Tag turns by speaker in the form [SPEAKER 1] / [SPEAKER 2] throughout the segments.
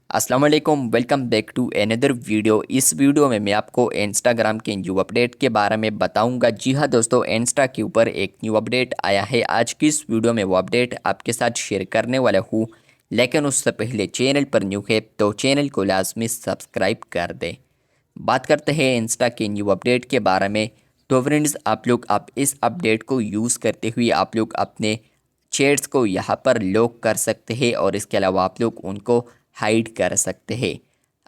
[SPEAKER 1] अस्सलाम वालेकुम, welcome back to another video. इस वीडियो में मैं आपको इंस्टाग्राम के न्यू अपडेट के बारे में बताऊंगा। जी हाँ दोस्तों, इंस्टा के ऊपर एक न्यू अपडेट आया है। आज की इस वीडियो में वो अपडेट आपके साथ शेयर करने वाला हूँ, लेकिन उससे पहले चैनल पर न्यू है तो चैनल को लाजमी सब्सक्राइब कर दें। बात करते हैं इंस्टा के न्यू अपडेट के बारे में। तो फ्रेंड्स, आप इस अपडेट को यूज़ करते हुए आप लोग अपने चैट्स को यहाँ पर लॉक कर सकते हैं और इसके अलावा आप लोग उनको हाइड कर सकते हैं।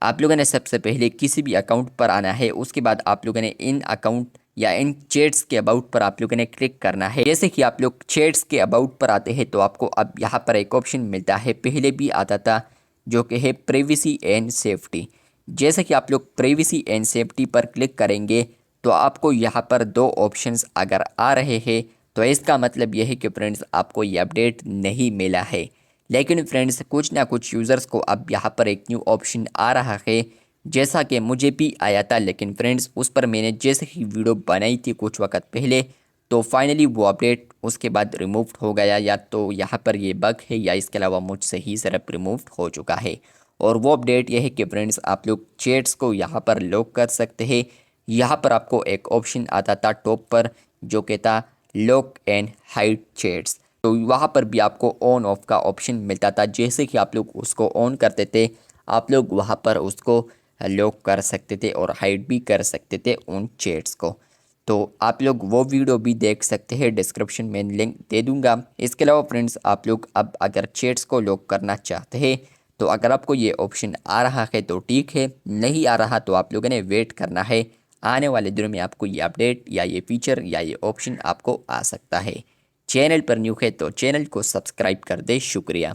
[SPEAKER 1] आप लोगों ने सबसे पहले किसी भी अकाउंट पर आना है, उसके बाद आप लोगों ने इन अकाउंट या इन चैट्स के अबाउट पर आप लोगों ने क्लिक करना है। जैसे कि आप लोग चैट्स के अबाउट पर आते हैं तो आपको अब यहाँ पर एक ऑप्शन मिलता है, पहले भी आता था, जो कि है प्राइवेसी एंड सेफ्टी। जैसे कि आप लोग प्राइवेसी एंड सेफ्टी पर क्लिक करेंगे तो आपको यहाँ पर दो ऑप्शंस अगर आ रहे हैं तो इसका मतलब यह है कि फ्रेंड्स आपको ये अपडेट नहीं मिला है। लेकिन फ्रेंड्स, कुछ ना कुछ यूज़र्स को अब यहाँ पर एक न्यू ऑप्शन आ रहा है, जैसा कि मुझे भी आया था। लेकिन फ्रेंड्स, उस पर मैंने जैसे ही वीडियो बनाई थी कुछ वक्त पहले, तो फाइनली वो अपडेट उसके बाद रिमूव हो गया। या तो यहाँ पर ये बग है या इसके अलावा मुझसे ही सिर्फ रिमूव हो चुका है। और वो अपडेट यह है कि फ्रेंड्स आप लोग चैट्स को यहाँ पर लॉक कर सकते हैं। यहाँ पर आपको एक ऑप्शन आता था टॉप पर, जो कहता लॉक एंड हाइड चैट्स। तो वहाँ पर भी आपको ऑन ऑफ का ऑप्शन मिलता था। जैसे कि आप लोग उसको ऑन करते थे, आप लोग वहाँ पर उसको लॉक कर सकते थे और हाइड भी कर सकते थे उन चैट्स को। तो आप लोग वो वीडियो भी देख सकते हैं, डिस्क्रिप्शन में लिंक दे दूंगा। इसके अलावा फ्रेंड्स, आप लोग अब अगर चैट्स को लॉक करना चाहते हैं तो अगर आपको ये ऑप्शन आ रहा है तो ठीक है, नहीं आ रहा तो आप लोगों ने वेट करना है। आने वाले दिनों में आपको ये अपडेट या ये फीचर या ये ऑप्शन आपको आ सकता है। चैनल पर न्यू है तो चैनल को सब्सक्राइब कर दे। शुक्रिया।